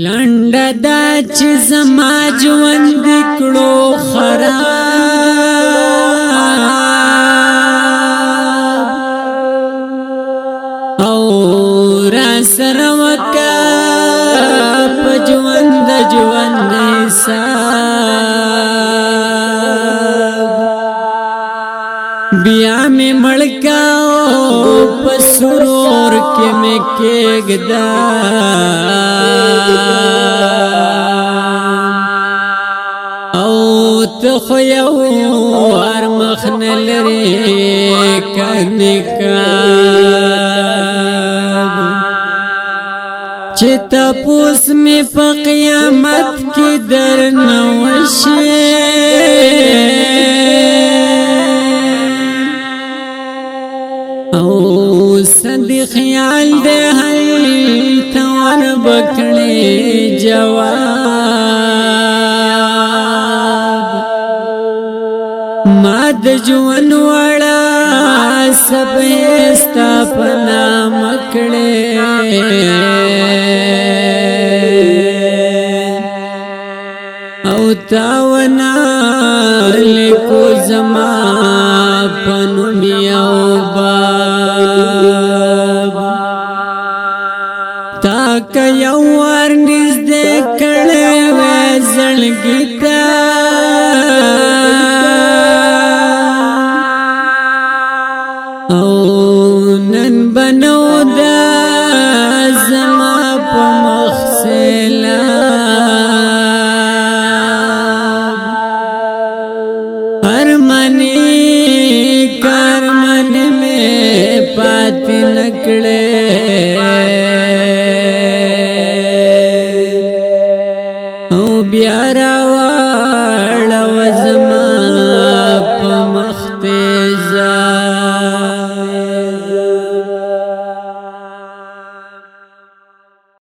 لنډه دا چې زما ژوند کړو خراب او را سره وکا په ژوند حساب بیا می مړکا په سرور کې می کېږدا او ته خو یو ور مخ نه لرې کنه چې تپوس می په قیامت کې درنه وشي او سندي خیال دے هل توان بکڑے جواب ماد جوان وڑا سب استا پنا مکڑے او تاونا لکو زما پنو میاو تاک یو ورنیز دے کڑے وے زلگی تا او نن بنو دا زما پا مخسیلا ارمانی کرمانی میں پاتی نکڑے بیا راوړ و زما په مخ ته